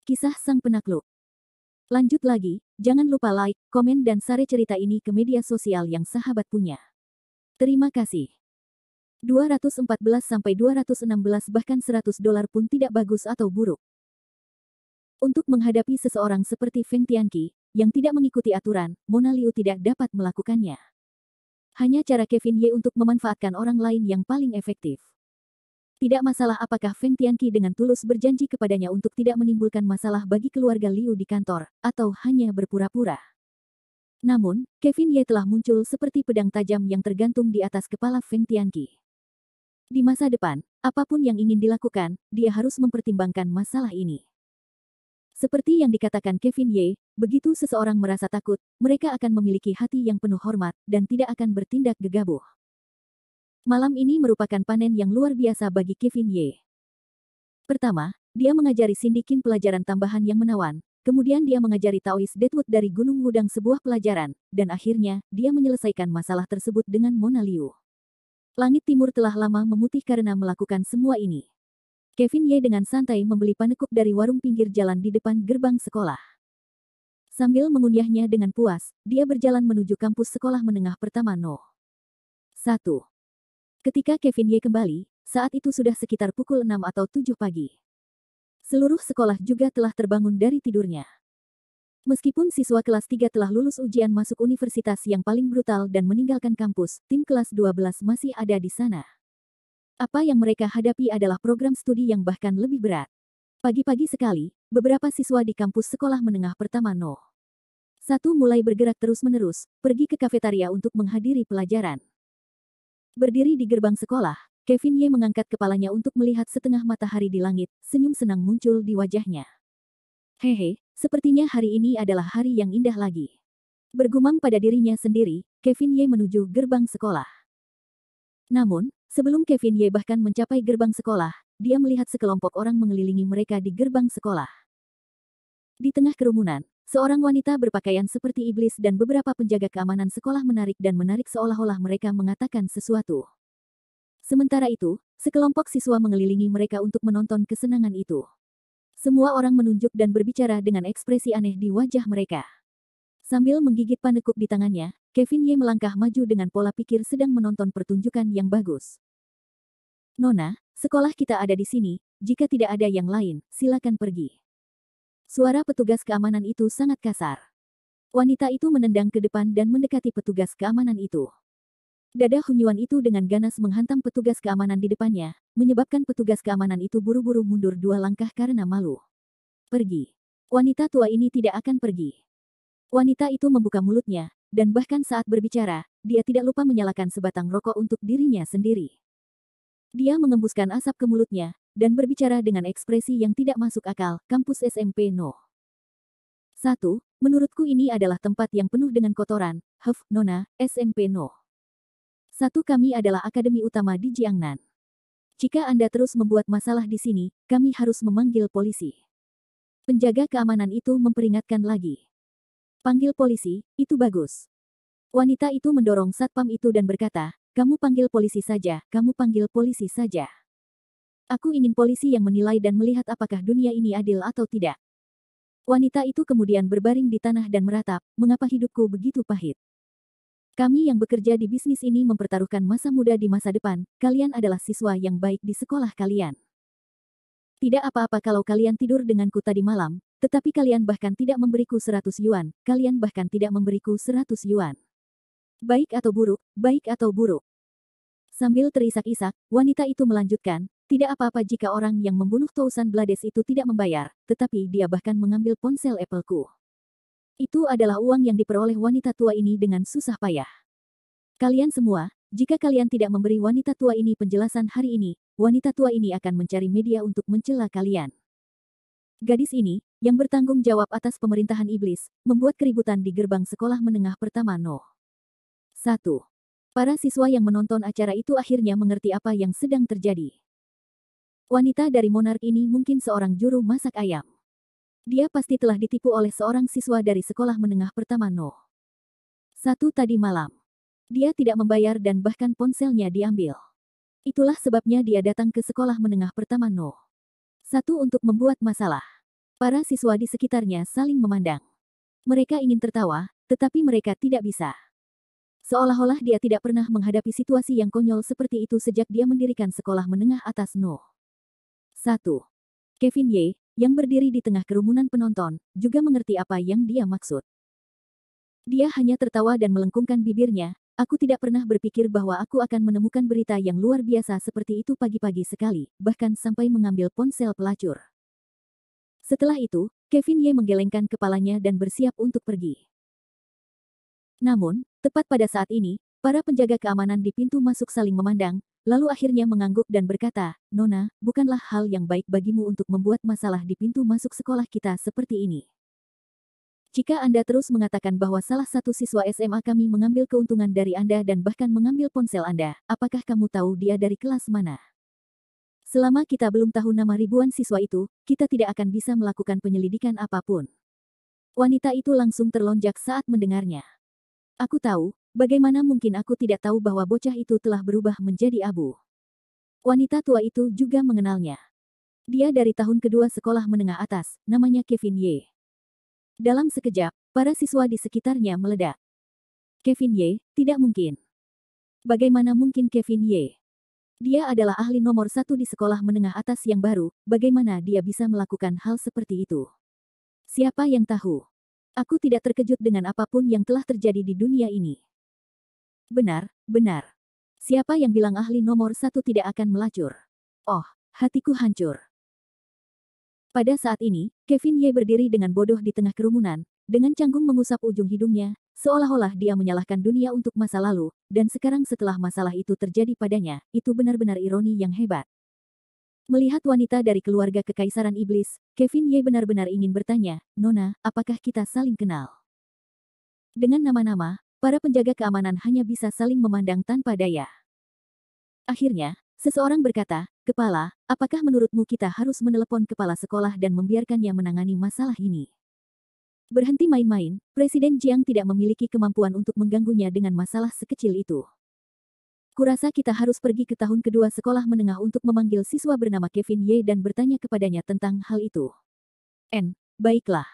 Kisah Sang Penakluk. Lanjut lagi, jangan lupa like, komen dan share cerita ini ke media sosial yang sahabat punya. Terima kasih. 214-216 bahkan $100 pun tidak bagus atau buruk. Untuk menghadapi seseorang seperti Feng Tianqi, yang tidak mengikuti aturan, Mona Liu tidak dapat melakukannya. Hanya cara Kevin Ye untuk memanfaatkan orang lain yang paling efektif. Tidak masalah apakah Feng Tianqi dengan tulus berjanji kepadanya untuk tidak menimbulkan masalah bagi keluarga Liu di kantor, atau hanya berpura-pura. Namun, Kevin Ye telah muncul seperti pedang tajam yang tergantung di atas kepala Feng Tianqi. Di masa depan, apapun yang ingin dilakukan, dia harus mempertimbangkan masalah ini. Seperti yang dikatakan Kevin Ye, begitu seseorang merasa takut, mereka akan memiliki hati yang penuh hormat, dan tidak akan bertindak gegabah. Malam ini merupakan panen yang luar biasa bagi Kevin Ye. Pertama, dia mengajari Cindy Qin pelajaran tambahan yang menawan, kemudian dia mengajari Taoist Deadwood dari Gunung Wudang sebuah pelajaran, dan akhirnya, dia menyelesaikan masalah tersebut dengan Mona Liu. Langit Timur telah lama memutih karena melakukan semua ini. Kevin Ye dengan santai membeli panekuk dari warung pinggir jalan di depan gerbang sekolah. Sambil mengunyahnya dengan puas, dia berjalan menuju kampus sekolah menengah pertama No. 1. Ketika Kevin Ye kembali, saat itu sudah sekitar pukul 6 atau 7 pagi. Seluruh sekolah juga telah terbangun dari tidurnya. Meskipun siswa kelas 3 telah lulus ujian masuk universitas yang paling brutal dan meninggalkan kampus, tim kelas 12 masih ada di sana. Apa yang mereka hadapi adalah program studi yang bahkan lebih berat. Pagi-pagi sekali, beberapa siswa di kampus sekolah menengah pertama No. 1 mulai bergerak terus-menerus, pergi ke kafetaria untuk menghadiri pelajaran. Berdiri di gerbang sekolah, Kevin Ye mengangkat kepalanya untuk melihat setengah matahari di langit, senyum senang muncul di wajahnya. Hehe, sepertinya hari ini adalah hari yang indah lagi. Bergumam pada dirinya sendiri, Kevin Ye menuju gerbang sekolah. Namun, sebelum Kevin Ye bahkan mencapai gerbang sekolah, dia melihat sekelompok orang mengelilingi mereka di gerbang sekolah. Di tengah kerumunan, seorang wanita berpakaian seperti iblis dan beberapa penjaga keamanan sekolah menarik seolah-olah mereka mengatakan sesuatu. Sementara itu, sekelompok siswa mengelilingi mereka untuk menonton kesenangan itu. Semua orang menunjuk dan berbicara dengan ekspresi aneh di wajah mereka. Sambil menggigit panekuk di tangannya, Kevin Ye melangkah maju dengan pola pikir sedang menonton pertunjukan yang bagus. Nona, sekolah kita ada di sini, jika tidak ada yang lain, silakan pergi. Suara petugas keamanan itu sangat kasar. Wanita itu menendang ke depan dan mendekati petugas keamanan itu. Dada hunyuan itu dengan ganas menghantam petugas keamanan di depannya, menyebabkan petugas keamanan itu buru-buru mundur 2 langkah karena malu. Pergi. Wanita tua ini tidak akan pergi. Wanita itu membuka mulutnya, dan bahkan saat berbicara, dia tidak lupa menyalakan sebatang rokok untuk dirinya sendiri. Dia mengembuskan asap ke mulutnya, dan berbicara dengan ekspresi yang tidak masuk akal, kampus SMP No. 1, menurutku ini adalah tempat yang penuh dengan kotoran, Nona, SMP No. 1 kami adalah akademi utama di Jiangnan. Jika Anda terus membuat masalah di sini, kami harus memanggil polisi. Penjaga keamanan itu memperingatkan lagi. Panggil polisi, itu bagus. Wanita itu mendorong satpam itu dan berkata, kamu panggil polisi saja, kamu panggil polisi saja. Aku ingin polisi yang menilai dan melihat apakah dunia ini adil atau tidak. Wanita itu kemudian berbaring di tanah dan meratap, mengapa hidupku begitu pahit. Kami yang bekerja di bisnis ini mempertaruhkan masa muda di masa depan, kalian adalah siswa yang baik di sekolah kalian. Tidak apa-apa kalau kalian tidur denganku tadi malam, tetapi kalian bahkan tidak memberiku 100 yuan, kalian bahkan tidak memberiku 100 yuan. Baik atau buruk, baik atau buruk. Sambil terisak-isak, wanita itu melanjutkan, tidak apa-apa jika orang yang membunuh Tousan Blades itu tidak membayar, tetapi dia bahkan mengambil ponsel Apple-ku. Itu adalah uang yang diperoleh wanita tua ini dengan susah payah. Kalian semua, jika kalian tidak memberi wanita tua ini penjelasan hari ini, wanita tua ini akan mencari media untuk mencela kalian. Gadis ini, yang bertanggung jawab atas pemerintahan iblis, membuat keributan di gerbang sekolah menengah pertama No. 1. Para siswa yang menonton acara itu akhirnya mengerti apa yang sedang terjadi. Wanita dari monark ini mungkin seorang juru masak ayam. Dia pasti telah ditipu oleh seorang siswa dari sekolah menengah pertama No. 1 tadi malam. Dia tidak membayar dan bahkan ponselnya diambil. Itulah sebabnya dia datang ke sekolah menengah pertama No. 1 untuk membuat masalah. Para siswa di sekitarnya saling memandang. Mereka ingin tertawa, tetapi mereka tidak bisa. Seolah-olah dia tidak pernah menghadapi situasi yang konyol seperti itu sejak dia mendirikan sekolah menengah atas No. 1. Kevin Ye, yang berdiri di tengah kerumunan penonton, juga mengerti apa yang dia maksud. Dia hanya tertawa dan melengkungkan bibirnya. Aku tidak pernah berpikir bahwa aku akan menemukan berita yang luar biasa seperti itu pagi-pagi sekali, bahkan sampai mengambil ponsel pelacur. Setelah itu, Kevin Ye menggelengkan kepalanya dan bersiap untuk pergi. Namun, tepat pada saat ini, para penjaga keamanan di pintu masuk saling memandang, lalu akhirnya mengangguk dan berkata, "Nona, bukanlah hal yang baik bagimu untuk membuat masalah di pintu masuk sekolah kita seperti ini. Jika Anda terus mengatakan bahwa salah satu siswa SMA kami mengambil keuntungan dari Anda dan bahkan mengambil ponsel Anda, apakah kamu tahu dia dari kelas mana? Selama kita belum tahu nama ribuan siswa itu, kita tidak akan bisa melakukan penyelidikan apapun." Wanita itu langsung terlonjak saat mendengarnya. Aku tahu, bagaimana mungkin aku tidak tahu bahwa bocah itu telah berubah menjadi abu. Wanita tua itu juga mengenalnya. Dia dari tahun kedua sekolah menengah atas, namanya Kevin Ye. Dalam sekejap, para siswa di sekitarnya meledak. Kevin Ye, tidak mungkin. Bagaimana mungkin Kevin Ye? Dia adalah ahli nomor 1 di sekolah menengah atas yang baru, bagaimana dia bisa melakukan hal seperti itu? Siapa yang tahu? Aku tidak terkejut dengan apapun yang telah terjadi di dunia ini. Benar, benar. Siapa yang bilang ahli nomor 1 tidak akan melacur? Oh, hatiku hancur. Pada saat ini, Kevin Ye berdiri dengan bodoh di tengah kerumunan, dengan canggung mengusap ujung hidungnya, seolah-olah dia menyalahkan dunia untuk masa lalu, dan sekarang setelah masalah itu terjadi padanya, itu benar-benar ironi yang hebat. Melihat wanita dari keluarga kekaisaran iblis, Kevin Ye benar-benar ingin bertanya, "Nona, apakah kita saling kenal?" Dengan nama-nama, para penjaga keamanan hanya bisa saling memandang tanpa daya. Akhirnya, seseorang berkata, "Kepala, apakah menurutmu kita harus menelepon kepala sekolah dan membiarkannya menangani masalah ini?" Berhenti main-main, Presiden Jiang tidak memiliki kemampuan untuk mengganggunya dengan masalah sekecil itu. Kurasa kita harus pergi ke tahun kedua sekolah menengah untuk memanggil siswa bernama Kevin Ye dan bertanya kepadanya tentang hal itu. Baiklah.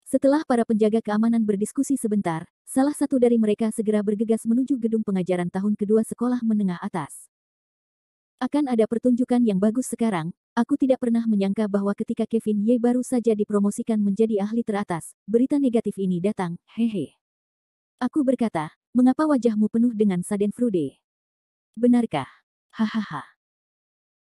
Setelah para penjaga keamanan berdiskusi sebentar, salah satu dari mereka segera bergegas menuju gedung pengajaran tahun kedua sekolah menengah atas. Akan ada pertunjukan yang bagus sekarang, aku tidak pernah menyangka bahwa ketika Kevin Ye baru saja dipromosikan menjadi ahli teratas, berita negatif ini datang, hehe. Aku berkata, "Mengapa wajahmu penuh dengan schadenfreude? Benarkah?" Hahaha.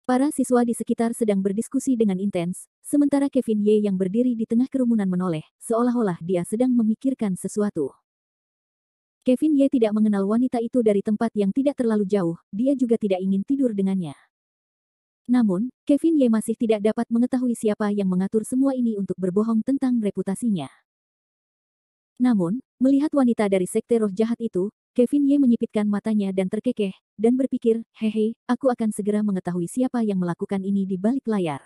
Para siswa di sekitar sedang berdiskusi dengan intens, sementara Kevin Ye yang berdiri di tengah kerumunan menoleh, seolah-olah dia sedang memikirkan sesuatu. Kevin Ye tidak mengenal wanita itu dari tempat yang tidak terlalu jauh, dia juga tidak ingin tidur dengannya. Namun, Kevin Ye masih tidak dapat mengetahui siapa yang mengatur semua ini untuk berbohong tentang reputasinya. Namun, melihat wanita dari sekte roh jahat itu, Kevin Ye menyipitkan matanya dan terkekeh, dan berpikir, "Hehe, aku akan segera mengetahui siapa yang melakukan ini di balik layar."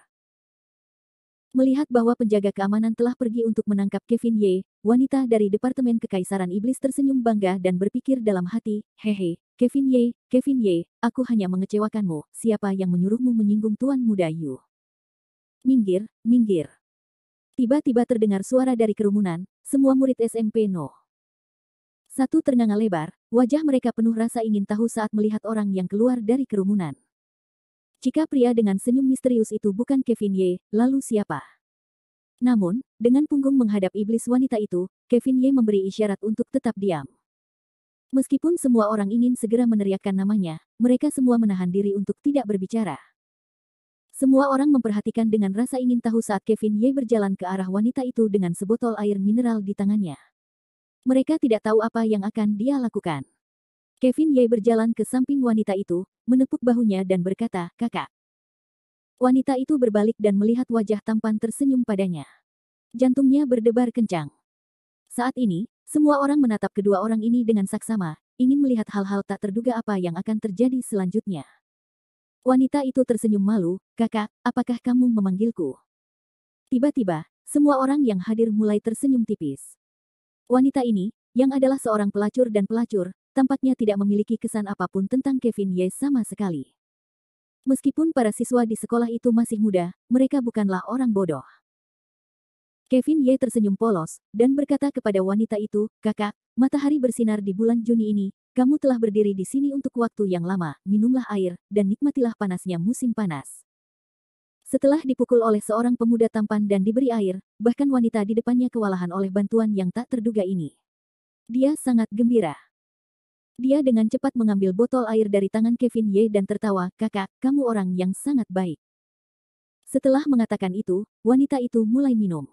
Melihat bahwa penjaga keamanan telah pergi untuk menangkap Kevin Ye, wanita dari Departemen Kekaisaran Iblis tersenyum bangga dan berpikir dalam hati, "Hehe, Kevin Ye, aku hanya mengecewakanmu, siapa yang menyuruhmu menyinggung Tuan Muda Yu? Minggir, minggir." Tiba-tiba terdengar suara dari kerumunan, semua murid SMP No. 1 ternganga lebar, wajah mereka penuh rasa ingin tahu saat melihat orang yang keluar dari kerumunan. Jika pria dengan senyum misterius itu bukan Kevin Ye, lalu siapa? Namun, dengan punggung menghadap iblis wanita itu, Kevin Ye memberi isyarat untuk tetap diam. Meskipun semua orang ingin segera meneriakkan namanya, mereka semua menahan diri untuk tidak berbicara. Semua orang memperhatikan dengan rasa ingin tahu saat Kevin Ye berjalan ke arah wanita itu dengan sebotol air mineral di tangannya. Mereka tidak tahu apa yang akan dia lakukan. Kevin Ye berjalan ke samping wanita itu, menepuk bahunya dan berkata, "Kakak." Wanita itu berbalik dan melihat wajah tampan tersenyum padanya. Jantungnya berdebar kencang. Saat ini, semua orang menatap kedua orang ini dengan saksama, ingin melihat hal-hal tak terduga apa yang akan terjadi selanjutnya. Wanita itu tersenyum malu, "Kakak, apakah kamu memanggilku?" Tiba-tiba, semua orang yang hadir mulai tersenyum tipis. Wanita ini, yang adalah seorang pelacur dan pelacur, tampaknya tidak memiliki kesan apapun tentang Kevin Ye sama sekali. Meskipun para siswa di sekolah itu masih muda, mereka bukanlah orang bodoh. Kevin Ye tersenyum polos, dan berkata kepada wanita itu, "Kakak, matahari bersinar di bulan Juni ini, kamu telah berdiri di sini untuk waktu yang lama, minumlah air, dan nikmatilah panasnya musim panas." Setelah dipukul oleh seorang pemuda tampan dan diberi air, bahkan wanita di depannya kewalahan oleh bantuan yang tak terduga ini. Dia sangat gembira. Dia dengan cepat mengambil botol air dari tangan Kevin Ye dan tertawa, "Kakak, kamu orang yang sangat baik." Setelah mengatakan itu, wanita itu mulai minum.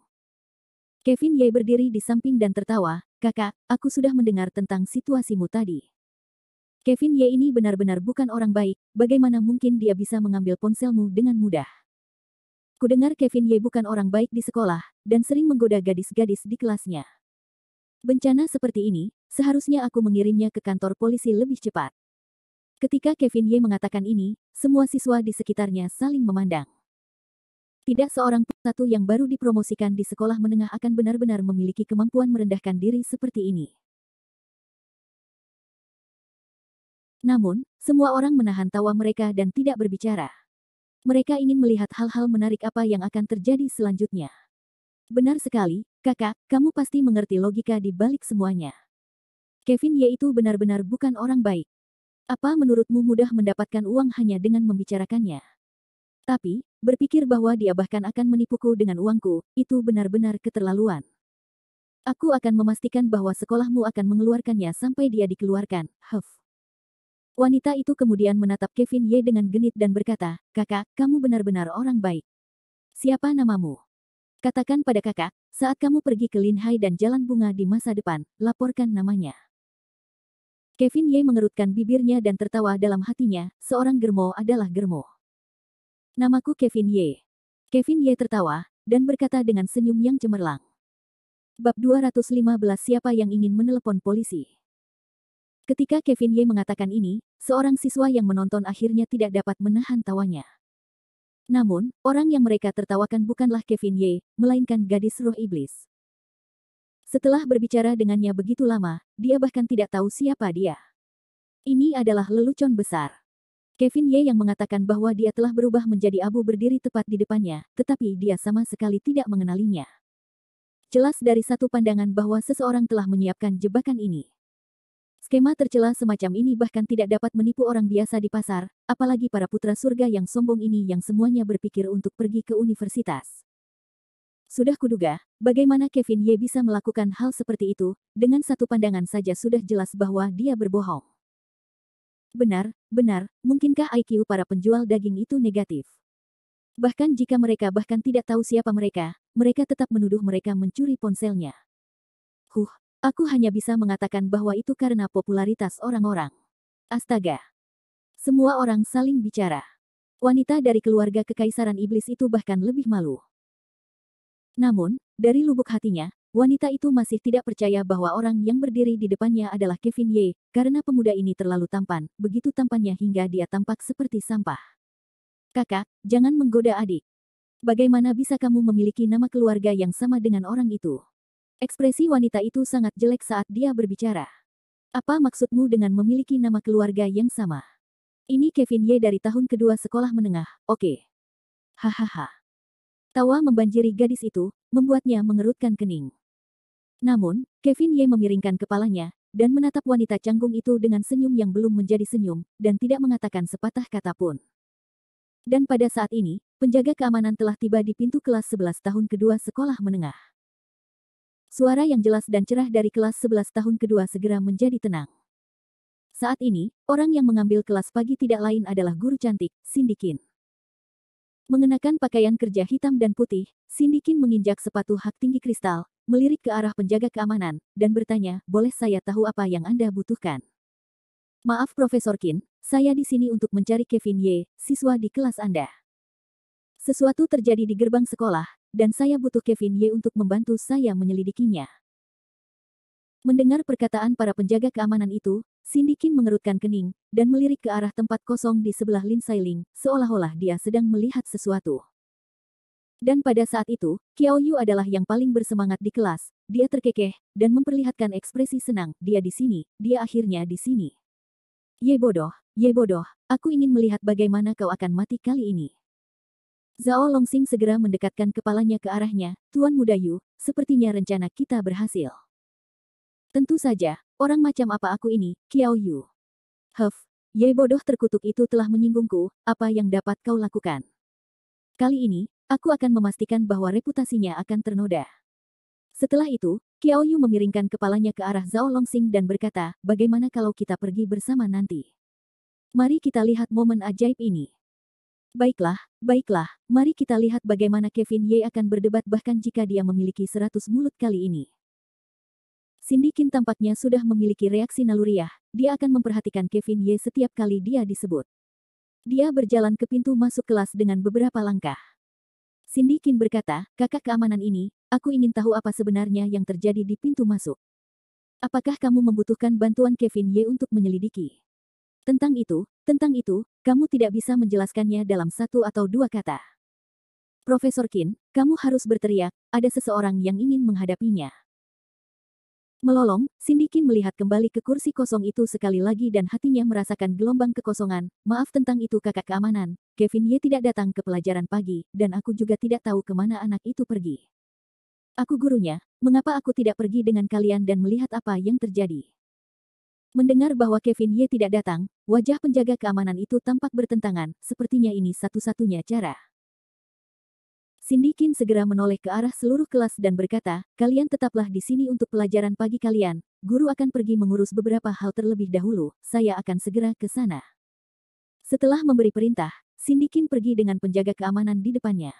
Kevin Ye berdiri di samping dan tertawa, "Kakak, aku sudah mendengar tentang situasimu tadi. Kevin Ye ini benar-benar bukan orang baik, bagaimana mungkin dia bisa mengambil ponselmu dengan mudah? Kudengar Kevin Ye bukan orang baik di sekolah, dan sering menggoda gadis-gadis di kelasnya. Bencana seperti ini, seharusnya aku mengirimnya ke kantor polisi lebih cepat." Ketika Kevin Ye mengatakan ini, semua siswa di sekitarnya saling memandang. Tidak seorang pun satu yang baru dipromosikan di sekolah menengah akan benar-benar memiliki kemampuan merendahkan diri seperti ini. Namun, semua orang menahan tawa mereka dan tidak berbicara. Mereka ingin melihat hal-hal menarik apa yang akan terjadi selanjutnya. "Benar sekali, kakak, kamu pasti mengerti logika di balik semuanya. Kevin Ye itu benar-benar bukan orang baik. Apa menurutmu mudah mendapatkan uang hanya dengan membicarakannya? Tapi, berpikir bahwa dia bahkan akan menipuku dengan uangku, itu benar-benar keterlaluan. Aku akan memastikan bahwa sekolahmu akan mengeluarkannya sampai dia dikeluarkan." Huff. Wanita itu kemudian menatap Kevin Ye dengan genit dan berkata, "Kakak, kamu benar-benar orang baik. Siapa namamu? Katakan pada kakak, saat kamu pergi ke Linhai dan Jalan Bunga di masa depan, laporkan namanya." Kevin Ye mengerutkan bibirnya dan tertawa dalam hatinya, seorang germo adalah germo. "Namaku Kevin Ye." Kevin Ye tertawa, dan berkata dengan senyum yang cemerlang. Bab 215 Siapa yang ingin menelepon polisi? Ketika Kevin Ye mengatakan ini, seorang siswa yang menonton akhirnya tidak dapat menahan tawanya. Namun, orang yang mereka tertawakan bukanlah Kevin Ye, melainkan gadis roh iblis. Setelah berbicara dengannya begitu lama, dia bahkan tidak tahu siapa dia. Ini adalah lelucon besar. Kevin Ye yang mengatakan bahwa dia telah berubah menjadi abu berdiri tepat di depannya, tetapi dia sama sekali tidak mengenalinya. Jelas dari satu pandangan bahwa seseorang telah menyiapkan jebakan ini. Skema tercela semacam ini bahkan tidak dapat menipu orang biasa di pasar, apalagi para putra surga yang sombong ini yang semuanya berpikir untuk pergi ke universitas. Sudah kuduga, bagaimana Kevin Ye bisa melakukan hal seperti itu, dengan satu pandangan saja sudah jelas bahwa dia berbohong. Benar, mungkinkah IQ para penjual daging itu negatif? Bahkan jika mereka bahkan tidak tahu siapa mereka, mereka tetap menuduh mereka mencuri ponselnya. Aku hanya bisa mengatakan bahwa itu karena popularitas orang-orang. Astaga. Semua orang saling bicara. Wanita dari keluarga kekaisaran iblis itu bahkan lebih malu. Namun, dari lubuk hatinya, wanita itu masih tidak percaya bahwa orang yang berdiri di depannya adalah Kevin Ye, karena pemuda ini terlalu tampan, begitu tampannya hingga dia tampak seperti sampah. "Kakak, jangan menggoda adik. Bagaimana bisa kamu memiliki nama keluarga yang sama dengan orang itu?" Ekspresi wanita itu sangat jelek saat dia berbicara. "Apa maksudmu dengan memiliki nama keluarga yang sama? Ini Kevin Ye dari tahun kedua sekolah menengah, oke?" Hahaha. Tawa membanjiri gadis itu, membuatnya mengerutkan kening. Namun, Kevin Ye memiringkan kepalanya, dan menatap wanita canggung itu dengan senyum yang belum menjadi senyum, dan tidak mengatakan sepatah kata pun. Dan pada saat ini, penjaga keamanan telah tiba di pintu kelas 11 tahun kedua sekolah menengah. Suara yang jelas dan cerah dari kelas 11 tahun kedua segera menjadi tenang. Saat ini, orang yang mengambil kelas pagi tidak lain adalah guru cantik, Cindy Qin. Mengenakan pakaian kerja hitam dan putih, Cindy Qin menginjak sepatu hak tinggi kristal, melirik ke arah penjaga keamanan, dan bertanya, "Boleh saya tahu apa yang Anda butuhkan?" "Maaf Profesor Qin, saya di sini untuk mencari Kevin Ye, siswa di kelas Anda. Sesuatu terjadi di gerbang sekolah, dan saya butuh Kevin Ye untuk membantu saya menyelidikinya." Mendengar perkataan para penjaga keamanan itu, Cindy Qin mengerutkan kening, dan melirik ke arah tempat kosong di sebelah Lin Sailing, seolah-olah dia sedang melihat sesuatu. Dan pada saat itu, Qiao Yu adalah yang paling bersemangat di kelas, dia terkekeh, dan memperlihatkan ekspresi senang, dia di sini, dia akhirnya di sini. Ye bodoh, aku ingin melihat bagaimana kau akan mati kali ini." Zhao Longxing segera mendekatkan kepalanya ke arahnya. Tuan Muda Yu, sepertinya rencana kita berhasil. Tentu saja, orang macam apa aku ini, Qiao Yu. Huff, Ye bodoh terkutuk itu telah menyinggungku, apa yang dapat kau lakukan? Kali ini, aku akan memastikan bahwa reputasinya akan ternoda. Setelah itu, Qiao Yu memiringkan kepalanya ke arah Zhao Longxing dan berkata, bagaimana kalau kita pergi bersama nanti? Mari kita lihat momen ajaib ini. Baiklah, baiklah, mari kita lihat bagaimana Kevin Ye akan berdebat bahkan jika dia memiliki 100 mulut kali ini. Cindy Qin tampaknya sudah memiliki reaksi naluriah, dia akan memperhatikan Kevin Ye setiap kali dia disebut. Dia berjalan ke pintu masuk kelas dengan beberapa langkah. Cindy Qin berkata, kakak keamanan ini, aku ingin tahu apa sebenarnya yang terjadi di pintu masuk. Apakah kamu membutuhkan bantuan Kevin Ye untuk menyelidiki? Tentang itu, kamu tidak bisa menjelaskannya dalam satu atau dua kata. Profesor Qin, kamu harus berteriak, ada seseorang yang ingin menghadapinya. Melolong, Cindy Qin melihat kembali ke kursi kosong itu sekali lagi dan hatinya merasakan gelombang kekosongan. Maaf tentang itu kakak keamanan, Kevin Ye tidak datang ke pelajaran pagi, dan aku juga tidak tahu kemana anak itu pergi. Aku gurunya, mengapa aku tidak pergi dengan kalian dan melihat apa yang terjadi? Mendengar bahwa Kevin Ye tidak datang, wajah penjaga keamanan itu tampak bertentangan, sepertinya ini satu-satunya cara. Cindy Qin segera menoleh ke arah seluruh kelas dan berkata, kalian tetaplah di sini untuk pelajaran pagi kalian, guru akan pergi mengurus beberapa hal terlebih dahulu, saya akan segera ke sana. Setelah memberi perintah, Cindy Qin pergi dengan penjaga keamanan di depannya.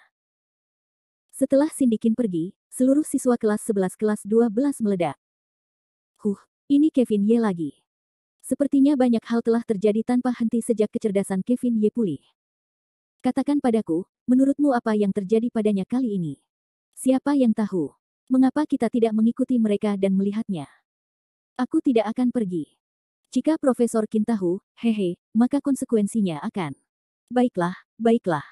Setelah Cindy Qin pergi, seluruh siswa kelas 11 kelas 12 meledak. Ini Kevin Ye lagi. Sepertinya banyak hal telah terjadi tanpa henti sejak kecerdasan Kevin Ye pulih. Katakan padaku, menurutmu apa yang terjadi padanya kali ini? Siapa yang tahu? Mengapa kita tidak mengikuti mereka dan melihatnya? Aku tidak akan pergi. Jika Profesor Qin tahu, hehe, maka konsekuensinya akan. Baiklah, baiklah.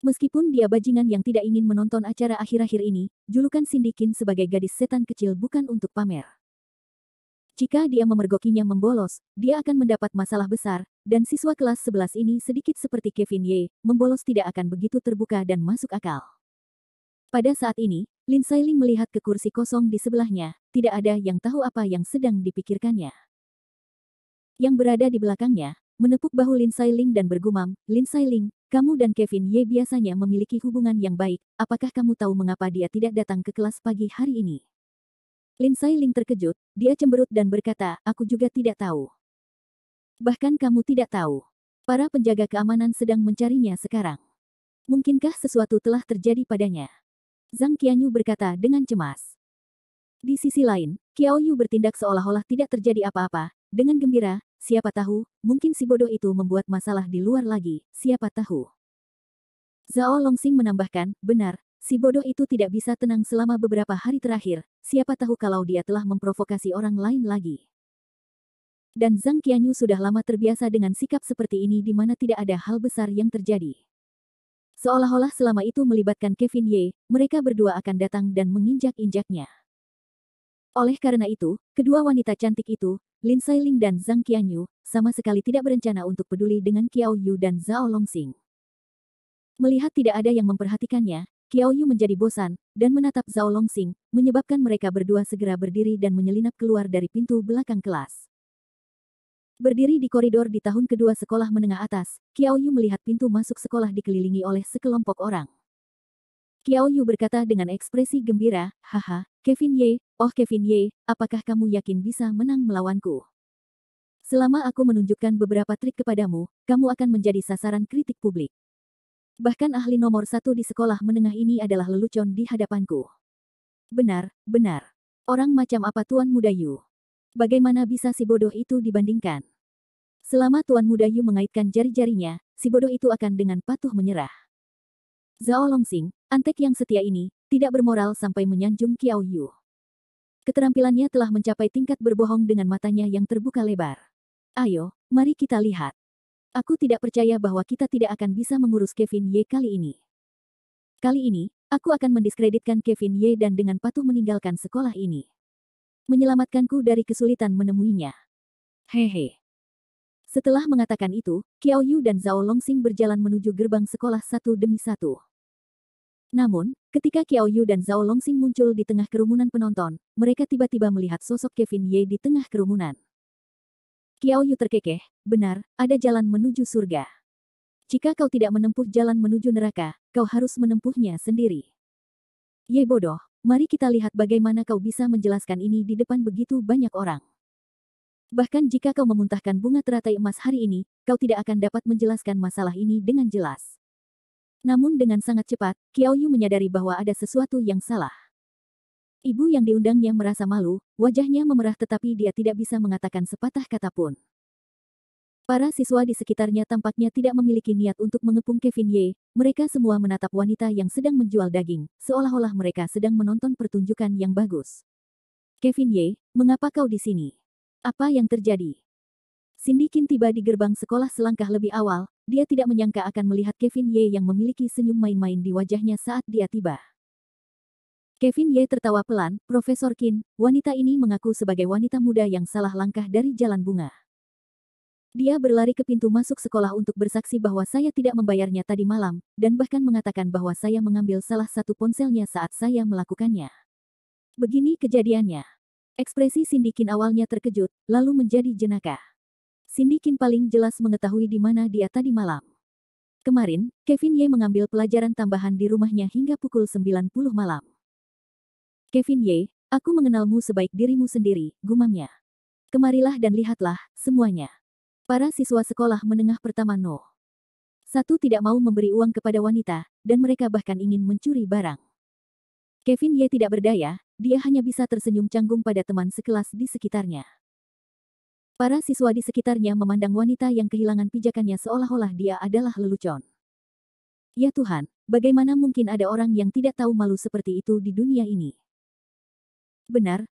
Meskipun dia bajingan yang tidak ingin menonton acara akhir-akhir ini, julukan Cindy Qin sebagai gadis setan kecil bukan untuk pamer. Jika dia memergokinya membolos, dia akan mendapat masalah besar, dan siswa kelas 11 ini sedikit seperti Kevin Ye, membolos tidak akan begitu terbuka dan masuk akal. Pada saat ini, Lin Sailing melihat ke kursi kosong di sebelahnya, tidak ada yang tahu apa yang sedang dipikirkannya. Yang berada di belakangnya, menepuk bahu Lin Sailing dan bergumam, Lin Sailing, kamu dan Kevin Ye biasanya memiliki hubungan yang baik, apakah kamu tahu mengapa dia tidak datang ke kelas pagi hari ini? Lin Sailing terkejut, dia cemberut dan berkata, aku juga tidak tahu. Bahkan kamu tidak tahu. Para penjaga keamanan sedang mencarinya sekarang. Mungkinkah sesuatu telah terjadi padanya? Zhang Qianyu berkata dengan cemas. Di sisi lain, Qiao Yu bertindak seolah-olah tidak terjadi apa-apa. Dengan gembira, siapa tahu, mungkin si bodoh itu membuat masalah di luar lagi, siapa tahu. Zhao Longxing menambahkan, benar, si bodoh itu tidak bisa tenang selama beberapa hari terakhir, siapa tahu kalau dia telah memprovokasi orang lain lagi. Dan Zhang Qianyu sudah lama terbiasa dengan sikap seperti ini di mana tidak ada hal besar yang terjadi. Seolah-olah selama itu melibatkan Kevin Ye, mereka berdua akan datang dan menginjak-injaknya. Oleh karena itu, kedua wanita cantik itu, Lin Sailing dan Zhang Qianyu, sama sekali tidak berencana untuk peduli dengan Qiao Yu dan Zhao Longxing. Melihat tidak ada yang memperhatikannya, Qiao Yu menjadi bosan, dan menatap Zhao Longxing, menyebabkan mereka berdua segera berdiri dan menyelinap keluar dari pintu belakang kelas. Berdiri di koridor di tahun kedua sekolah menengah atas, Qiao Yu melihat pintu masuk sekolah dikelilingi oleh sekelompok orang. Qiao Yu berkata dengan ekspresi gembira, haha, Kevin Ye, oh Kevin Ye, apakah kamu yakin bisa menang melawanku? Selama aku menunjukkan beberapa trik kepadamu, kamu akan menjadi sasaran kritik publik. Bahkan ahli nomor 1 di sekolah menengah ini adalah lelucon di hadapanku. Benar, benar. Orang macam apa Tuan Muda Yu? Bagaimana bisa si bodoh itu dibandingkan? Selama Tuan Muda Yu mengaitkan jari-jarinya, si bodoh itu akan dengan patuh menyerah. Zhao Longxing, antek yang setia ini, tidak bermoral sampai menyanjung Qiao Yu. Keterampilannya telah mencapai tingkat berbohong dengan matanya yang terbuka lebar. Ayo, mari kita lihat. Aku tidak percaya bahwa kita tidak akan bisa mengurus Kevin Ye kali ini. Kali ini, aku akan mendiskreditkan Kevin Ye dan dengan patuh meninggalkan sekolah ini. Menyelamatkanku dari kesulitan menemuinya. Hehe. Setelah mengatakan itu, Qiao Yu dan Zhao Longxing berjalan menuju gerbang sekolah satu demi satu. Namun, ketika Qiao Yu dan Zhao Longxing muncul di tengah kerumunan penonton, mereka tiba-tiba melihat sosok Kevin Ye di tengah kerumunan. Qiao Yu terkekeh, benar, ada jalan menuju surga. Jika kau tidak menempuh jalan menuju neraka, kau harus menempuhnya sendiri. Ye bodoh, mari kita lihat bagaimana kau bisa menjelaskan ini di depan begitu banyak orang. Bahkan jika kau memuntahkan bunga teratai emas hari ini, kau tidak akan dapat menjelaskan masalah ini dengan jelas. Namun dengan sangat cepat, Qiao Yu menyadari bahwa ada sesuatu yang salah. Ibu yang diundangnya merasa malu, wajahnya memerah tetapi dia tidak bisa mengatakan sepatah kata pun. Para siswa di sekitarnya tampaknya tidak memiliki niat untuk mengepung Kevin Ye, mereka semua menatap wanita yang sedang menjual daging, seolah-olah mereka sedang menonton pertunjukan yang bagus. Kevin Ye, mengapa kau di sini? Apa yang terjadi? Cindy Qin tiba di gerbang sekolah selangkah lebih awal, dia tidak menyangka akan melihat Kevin Ye yang memiliki senyum main-main di wajahnya saat dia tiba. Kevin Ye tertawa pelan, Profesor Qin, wanita ini mengaku sebagai wanita muda yang salah langkah dari jalan bunga. Dia berlari ke pintu masuk sekolah untuk bersaksi bahwa saya tidak membayarnya tadi malam, dan bahkan mengatakan bahwa saya mengambil salah satu ponselnya saat saya melakukannya. Begini kejadiannya. Ekspresi Cindy Qin awalnya terkejut, lalu menjadi jenaka. Cindy Qin paling jelas mengetahui di mana dia tadi malam. Kemarin, Kevin Ye mengambil pelajaran tambahan di rumahnya hingga pukul 90 malam. Kevin Ye, aku mengenalmu sebaik dirimu sendiri, gumamnya. Kemarilah dan lihatlah, semuanya. Para siswa sekolah menengah pertama No. 1 tidak mau memberi uang kepada wanita, dan mereka bahkan ingin mencuri barang. Kevin Ye tidak berdaya, dia hanya bisa tersenyum canggung pada teman sekelas di sekitarnya. Para siswa di sekitarnya memandang wanita yang kehilangan pijakannya seolah-olah dia adalah lelucon. Ya Tuhan, bagaimana mungkin ada orang yang tidak tahu malu seperti itu di dunia ini? Benar,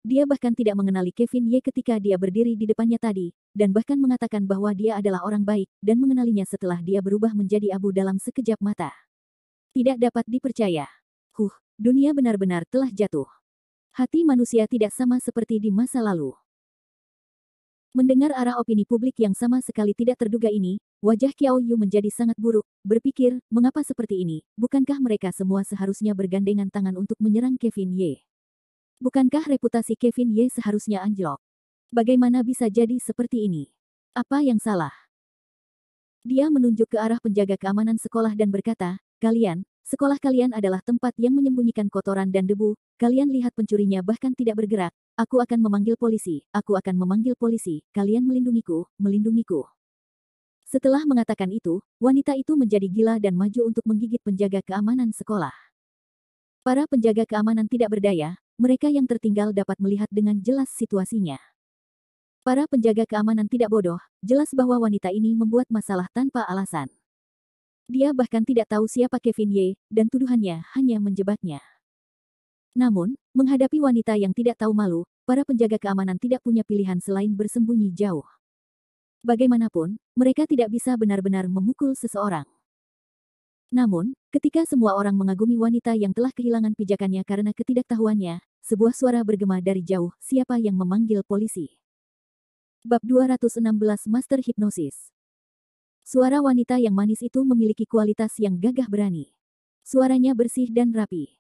dia bahkan tidak mengenali Kevin Ye ketika dia berdiri di depannya tadi, dan bahkan mengatakan bahwa dia adalah orang baik, dan mengenalinya setelah dia berubah menjadi abu dalam sekejap mata. Tidak dapat dipercaya. Dunia benar-benar telah jatuh. Hati manusia tidak sama seperti di masa lalu. Mendengar arah opini publik yang sama sekali tidak terduga ini, wajah Qiao Yu menjadi sangat buruk, berpikir, mengapa seperti ini, bukankah mereka semua seharusnya bergandengan tangan untuk menyerang Kevin Ye? Bukankah reputasi Kevin Ye seharusnya anjlok? Bagaimana bisa jadi seperti ini? Apa yang salah? Dia menunjuk ke arah penjaga keamanan sekolah dan berkata, sekolah kalian adalah tempat yang menyembunyikan kotoran dan debu, kalian lihat pencurinya bahkan tidak bergerak, aku akan memanggil polisi, kalian melindungiku. Setelah mengatakan itu, wanita itu menjadi gila dan maju untuk menggigit penjaga keamanan sekolah. Para penjaga keamanan tidak berdaya, mereka yang tertinggal dapat melihat dengan jelas situasinya. Para penjaga keamanan tidak bodoh, jelas bahwa wanita ini membuat masalah tanpa alasan. Dia bahkan tidak tahu siapa Kevin Ye, dan tuduhannya hanya menjebaknya. Namun, menghadapi wanita yang tidak tahu malu, para penjaga keamanan tidak punya pilihan selain bersembunyi jauh. Bagaimanapun, mereka tidak bisa benar-benar memukul seseorang. Namun, ketika semua orang mengagumi wanita yang telah kehilangan pijakannya karena ketidaktahuannya, sebuah suara bergema dari jauh, siapa yang memanggil polisi? Bab 216 Master Hipnosis. Suara wanita yang manis itu memiliki kualitas yang gagah berani. Suaranya bersih dan rapi.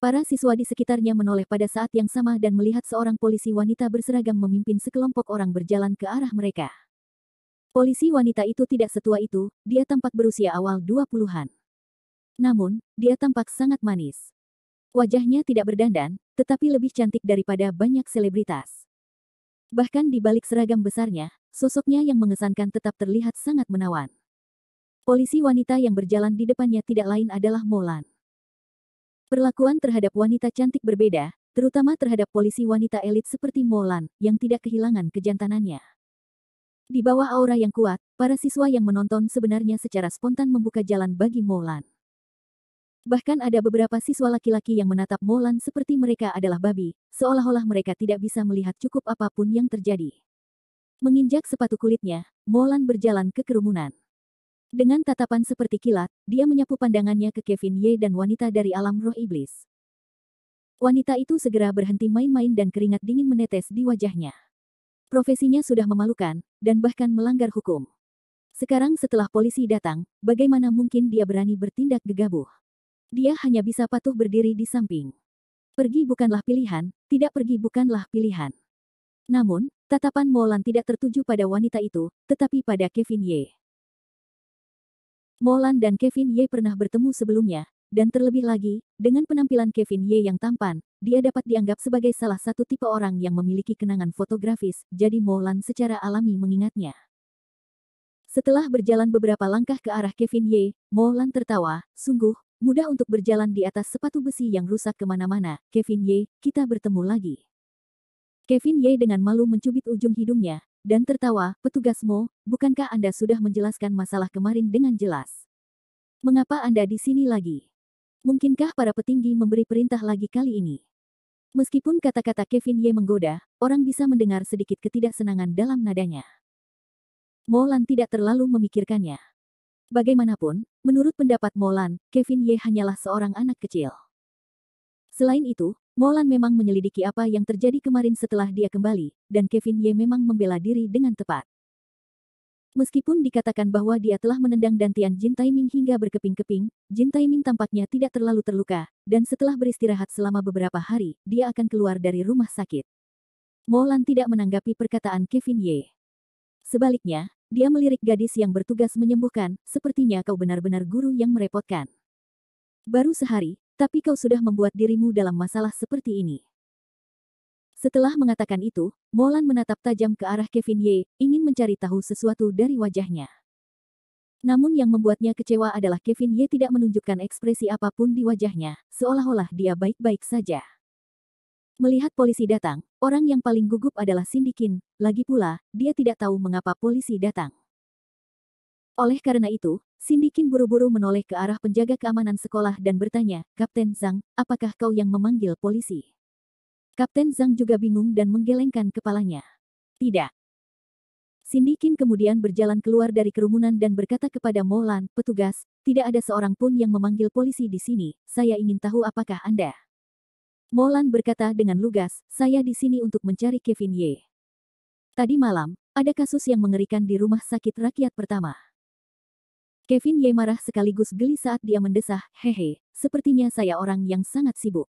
Para siswa di sekitarnya menoleh pada saat yang sama dan melihat seorang polisi wanita berseragam memimpin sekelompok orang berjalan ke arah mereka. Polisi wanita itu tidak setua itu, dia tampak berusia awal 20-an. Namun, dia tampak sangat manis. Wajahnya tidak berdandan, tetapi lebih cantik daripada banyak selebritas. Bahkan di balik seragam besarnya, sosoknya yang mengesankan tetap terlihat sangat menawan. Polisi wanita yang berjalan di depannya tidak lain adalah Molan. Perlakuan terhadap wanita cantik berbeda, terutama terhadap polisi wanita elit seperti Molan, yang tidak kehilangan kejantanannya. Di bawah aura yang kuat, para siswa yang menonton sebenarnya secara spontan membuka jalan bagi Molan. Bahkan ada beberapa siswa laki-laki yang menatap Molan seperti mereka adalah babi, seolah-olah mereka tidak bisa melihat cukup apapun yang terjadi. Menginjak sepatu kulitnya, Molan berjalan ke kerumunan. Dengan tatapan seperti kilat, dia menyapu pandangannya ke Kevin Ye dan wanita dari alam roh iblis. Wanita itu segera berhenti main-main dan keringat dingin menetes di wajahnya. Profesinya sudah memalukan, dan bahkan melanggar hukum. Sekarang setelah polisi datang, bagaimana mungkin dia berani bertindak gegabah? Dia hanya bisa patuh berdiri di samping. Pergi bukanlah pilihan, tidak pergi bukanlah pilihan. Namun, tatapan Molan tidak tertuju pada wanita itu, tetapi pada Kevin Ye. Molan dan Kevin Ye pernah bertemu sebelumnya, dan terlebih lagi, dengan penampilan Kevin Ye yang tampan, dia dapat dianggap sebagai salah satu tipe orang yang memiliki kenangan fotografis, jadi Molan secara alami mengingatnya. Setelah berjalan beberapa langkah ke arah Kevin Ye, Molan tertawa, sungguh, mudah untuk berjalan di atas sepatu besi yang rusak kemana-mana. Kevin Ye, kita bertemu lagi. Kevin Ye dengan malu mencubit ujung hidungnya, dan tertawa, petugas Mo, bukankah Anda sudah menjelaskan masalah kemarin dengan jelas? Mengapa Anda di sini lagi? Mungkinkah para petinggi memberi perintah lagi kali ini? Meskipun kata-kata Kevin Ye menggoda, orang bisa mendengar sedikit ketidaksenangan dalam nadanya. Molan tidak terlalu memikirkannya. Bagaimanapun, menurut pendapat Molan, Kevin Ye hanyalah seorang anak kecil. Selain itu, Molan memang menyelidiki apa yang terjadi kemarin setelah dia kembali, dan Kevin Ye memang membela diri dengan tepat. Meskipun dikatakan bahwa dia telah menendang dantian Jin Taiming hingga berkeping-keping, Jin Taiming tampaknya tidak terlalu terluka, dan setelah beristirahat selama beberapa hari, dia akan keluar dari rumah sakit. Molan tidak menanggapi perkataan Kevin Ye. Sebaliknya, dia melirik gadis yang bertugas menyembuhkan, sepertinya kau benar-benar guru yang merepotkan. Baru sehari, tapi kau sudah membuat dirimu dalam masalah seperti ini. Setelah mengatakan itu, Molan menatap tajam ke arah Kevin Ye, ingin mencari tahu sesuatu dari wajahnya. Namun yang membuatnya kecewa adalah Kevin Ye tidak menunjukkan ekspresi apapun di wajahnya, seolah-olah dia baik-baik saja. Melihat polisi datang, orang yang paling gugup adalah Cindy Qin, lagi pula, dia tidak tahu mengapa polisi datang. Oleh karena itu, Cindy Qin buru-buru menoleh ke arah penjaga keamanan sekolah dan bertanya, Kapten Zhang, apakah kau yang memanggil polisi? Kapten Zhang juga bingung dan menggelengkan kepalanya. Tidak. Cindy Qin kemudian berjalan keluar dari kerumunan dan berkata kepada Molan, petugas, tidak ada seorang pun yang memanggil polisi di sini, saya ingin tahu apakah Anda. Molan berkata dengan lugas, saya di sini untuk mencari Kevin Ye. Tadi malam, ada kasus yang mengerikan di rumah sakit rakyat pertama. Kevin Ye marah sekaligus geli saat dia mendesah, hehe, sepertinya saya orang yang sangat sibuk.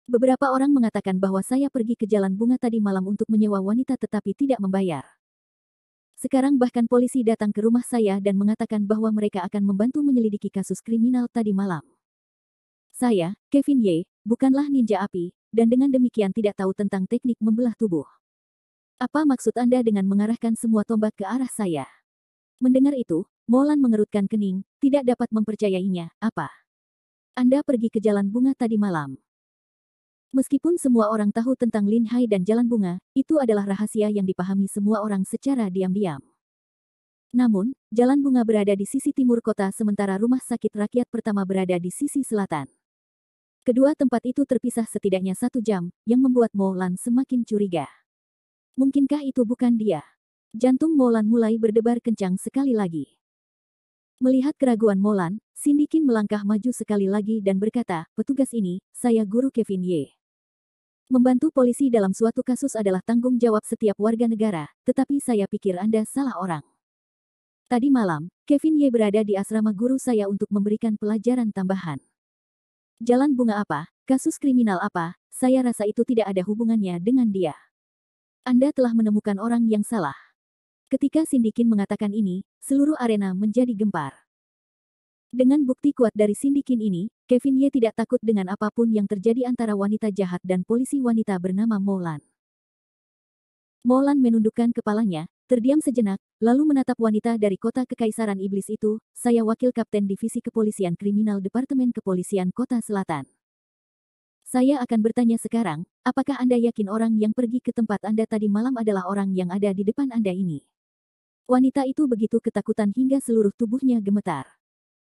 Beberapa orang mengatakan bahwa saya pergi ke jalan bunga tadi malam untuk menyewa wanita tetapi tidak membayar. Sekarang bahkan polisi datang ke rumah saya dan mengatakan bahwa mereka akan membantu menyelidiki kasus kriminal tadi malam. Saya, Kevin Ye, bukanlah ninja api, dan dengan demikian tidak tahu tentang teknik membelah tubuh. Apa maksud Anda dengan mengarahkan semua tombak ke arah saya? Mendengar itu, Molan mengerutkan kening, tidak dapat mempercayainya, apa? Anda pergi ke jalan bunga tadi malam. Meskipun semua orang tahu tentang Lin Hai dan jalan bunga, itu adalah rahasia yang dipahami semua orang secara diam-diam. Namun, jalan bunga berada di sisi timur kota sementara rumah sakit rakyat pertama berada di sisi selatan. Kedua tempat itu terpisah setidaknya 1 jam, yang membuat Molan semakin curiga. Mungkinkah itu bukan dia? Jantung Molan mulai berdebar kencang sekali lagi. Melihat keraguan Molan, Cindy Qin melangkah maju sekali lagi dan berkata, petugas ini, saya guru Kevin Ye. Membantu polisi dalam suatu kasus adalah tanggung jawab setiap warga negara, tetapi saya pikir Anda salah orang. Tadi malam, Kevin Ye berada di asrama guru saya untuk memberikan pelajaran tambahan. Jalan bunga apa, kasus kriminal apa, saya rasa itu tidak ada hubungannya dengan dia. Anda telah menemukan orang yang salah. Ketika Cindy Qin mengatakan ini, seluruh arena menjadi gempar. Dengan bukti kuat dari Cindy Qin ini, Kevin Ye tidak takut dengan apapun yang terjadi antara wanita jahat dan polisi wanita bernama Molan. Molan menundukkan kepalanya, terdiam sejenak, lalu menatap wanita dari kota kekaisaran iblis itu, saya wakil Kapten Divisi Kepolisian Kriminal Departemen Kepolisian Kota Selatan. Saya akan bertanya sekarang, apakah Anda yakin orang yang pergi ke tempat Anda tadi malam adalah orang yang ada di depan Anda ini? Wanita itu begitu ketakutan hingga seluruh tubuhnya gemetar.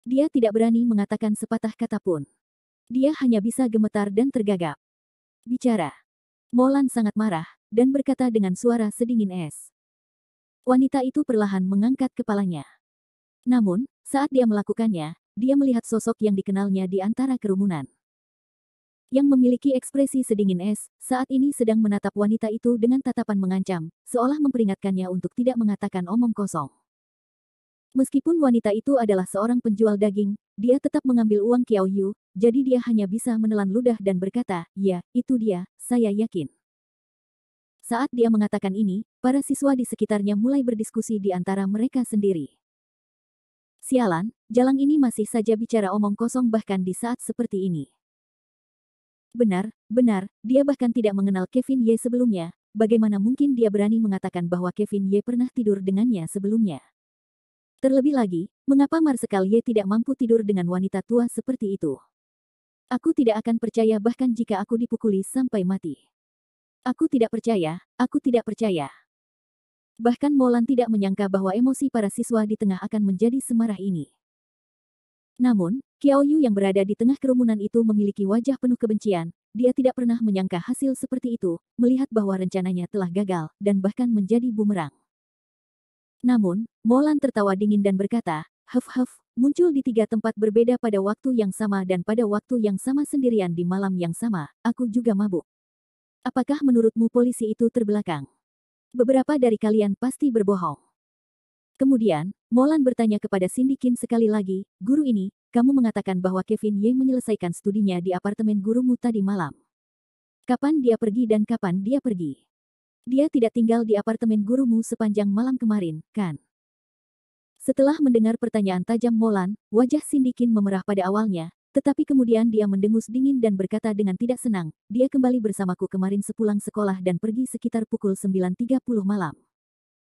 Dia tidak berani mengatakan sepatah kata pun. Dia hanya bisa gemetar dan tergagap. Bicara. Molan sangat marah, dan berkata dengan suara sedingin es. Wanita itu perlahan mengangkat kepalanya. Namun, saat dia melakukannya, dia melihat sosok yang dikenalnya di antara kerumunan. yang memiliki ekspresi sedingin es, saat ini sedang menatap wanita itu dengan tatapan mengancam, seolah memperingatkannya untuk tidak mengatakan omong kosong. Meskipun wanita itu adalah seorang penjual daging, dia tetap mengambil uang Qiao Yu, jadi dia hanya bisa menelan ludah dan berkata, "Ya, itu dia, saya yakin." Saat dia mengatakan ini, para siswa di sekitarnya mulai berdiskusi di antara mereka sendiri. Sialan, Jalang ini masih saja bicara omong kosong bahkan di saat seperti ini. Benar, dia bahkan tidak mengenal Kevin Ye sebelumnya, bagaimana mungkin dia berani mengatakan bahwa Kevin Ye pernah tidur dengannya sebelumnya. Terlebih lagi, mengapa Marsekal Ye tidak mampu tidur dengan wanita tua seperti itu? Aku tidak akan percaya bahkan jika aku dipukuli sampai mati. Aku tidak percaya, aku tidak percaya. Bahkan Molan tidak menyangka bahwa emosi para siswa di tengah akan menjadi semarah ini. Namun, Qiao Yu yang berada di tengah kerumunan itu memiliki wajah penuh kebencian, dia tidak pernah menyangka hasil seperti itu, melihat bahwa rencananya telah gagal, dan bahkan menjadi bumerang. Namun, Molan tertawa dingin dan berkata, "Huf, muncul di 3 tempat berbeda pada waktu yang sama dan pada waktu yang sama sendirian di malam yang sama, aku juga mabuk. Apakah menurutmu polisi itu terbelakang? Beberapa dari kalian pasti berbohong." Kemudian, Molan bertanya kepada Cindy Qin sekali lagi, "Guru ini, kamu mengatakan bahwa Kevin Ye menyelesaikan studinya di apartemen gurumu tadi malam. Kapan dia pergi dan kapan dia pergi? Dia tidak tinggal di apartemen gurumu sepanjang malam kemarin, kan?" Setelah mendengar pertanyaan tajam Molan, wajah Cindy Qin memerah pada awalnya, tetapi kemudian dia mendengus dingin dan berkata dengan tidak senang, "Dia kembali bersamaku kemarin sepulang sekolah dan pergi sekitar pukul 9.30 malam.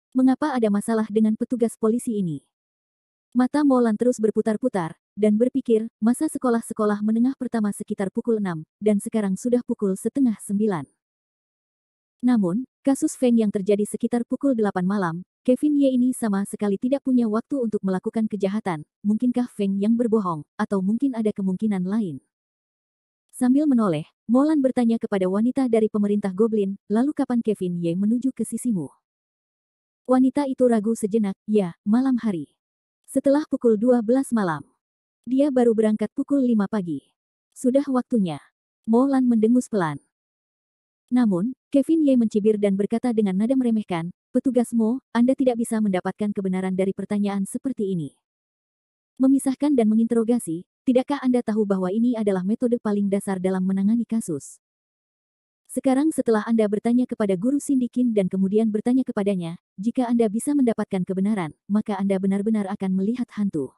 Mengapa ada masalah dengan petugas polisi ini?" Mata Molan terus berputar-putar, dan berpikir, masa sekolah-sekolah menengah pertama sekitar pukul 6, dan sekarang sudah pukul setengah 9. Namun, kasus Feng yang terjadi sekitar pukul 8 malam, Kevin Ye ini sama sekali tidak punya waktu untuk melakukan kejahatan, mungkinkah Feng yang berbohong, atau mungkin ada kemungkinan lain. Sambil menoleh, Molan bertanya kepada wanita dari pemerintah Goblin, "Lalu kapan Kevin Ye menuju ke sisimu?" Wanita itu ragu sejenak, "Ya, malam hari. Setelah pukul 12 malam. Dia baru berangkat pukul 5 pagi. Sudah waktunya." Molan mendengus pelan. Namun, Kevin Ye mencibir dan berkata dengan nada meremehkan, "Petugas Mo, Anda tidak bisa mendapatkan kebenaran dari pertanyaan seperti ini. Memisahkan dan menginterogasi, tidakkah Anda tahu bahwa ini adalah metode paling dasar dalam menangani kasus? Sekarang setelah Anda bertanya kepada guru Cindy Qin dan kemudian bertanya kepadanya, jika Anda bisa mendapatkan kebenaran, maka Anda benar-benar akan melihat hantu."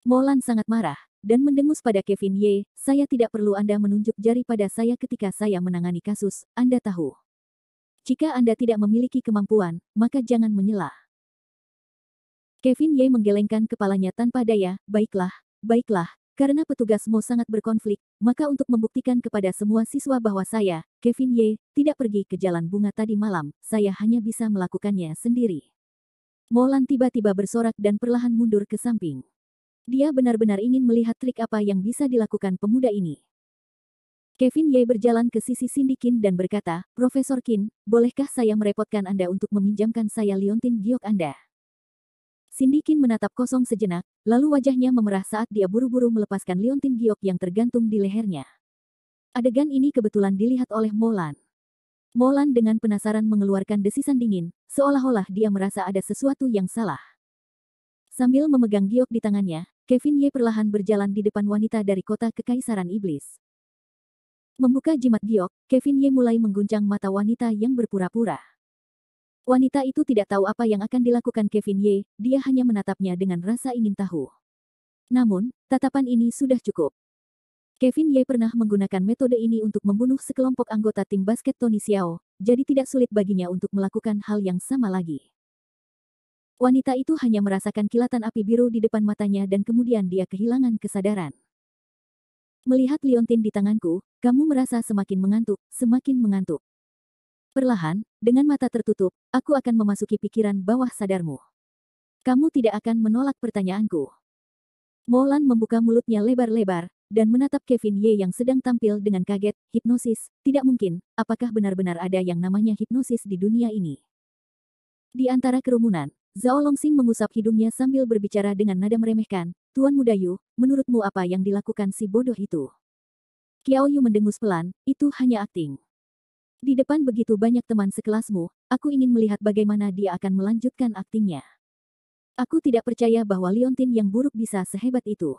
Molan sangat marah, dan mendengus pada Kevin Ye, "Saya tidak perlu Anda menunjuk jari pada saya ketika saya menangani kasus, Anda tahu. Jika Anda tidak memiliki kemampuan, maka jangan menyela." Kevin Ye menggelengkan kepalanya tanpa daya, baiklah, karena petugas Mo sangat berkonflik, maka untuk membuktikan kepada semua siswa bahwa saya, Kevin Ye, tidak pergi ke jalan bunga tadi malam, saya hanya bisa melakukannya sendiri." Molan tiba-tiba bersorak dan perlahan mundur ke samping. Dia benar-benar ingin melihat trik apa yang bisa dilakukan pemuda ini. Kevin Ye berjalan ke sisi Cindy Qin dan berkata, "Profesor Qin, bolehkah saya merepotkan Anda untuk meminjamkan saya liontin giok Anda?" Cindy Qin menatap kosong sejenak, lalu wajahnya memerah saat dia buru-buru melepaskan liontin giok yang tergantung di lehernya. Adegan ini kebetulan dilihat oleh Molan. Molan dengan penasaran mengeluarkan desisan dingin, seolah-olah dia merasa ada sesuatu yang salah. Sambil memegang giok di tangannya, Kevin Ye perlahan berjalan di depan wanita dari kota Kekaisaran Iblis. Membuka jimat giok, Kevin Ye mulai mengguncang mata wanita yang berpura-pura. Wanita itu tidak tahu apa yang akan dilakukan Kevin Ye, dia hanya menatapnya dengan rasa ingin tahu. Namun, tatapan ini sudah cukup. Kevin Ye pernah menggunakan metode ini untuk membunuh sekelompok anggota tim basket Tony Xiao, jadi tidak sulit baginya untuk melakukan hal yang sama lagi. Wanita itu hanya merasakan kilatan api biru di depan matanya dan kemudian dia kehilangan kesadaran. "Melihat liontin di tanganku, kamu merasa semakin mengantuk. Perlahan, dengan mata tertutup, aku akan memasuki pikiran bawah sadarmu. Kamu tidak akan menolak pertanyaanku." Molan membuka mulutnya lebar-lebar, dan menatap Kevin Ye yang sedang tampil dengan kaget, "Hipnosis? Tidak mungkin, apakah benar-benar ada yang namanya hipnosis di dunia ini?" Di antara kerumunan, Zhao Longsing mengusap hidungnya sambil berbicara dengan nada meremehkan, "Tuan Muda Yu, menurutmu apa yang dilakukan si bodoh itu?" Qiao Yu mendengus pelan, itu hanya akting. Di depan begitu banyak teman sekelasmu, aku ingin melihat bagaimana dia akan melanjutkan aktingnya. Aku tidak percaya bahwa Liontin yang buruk bisa sehebat itu.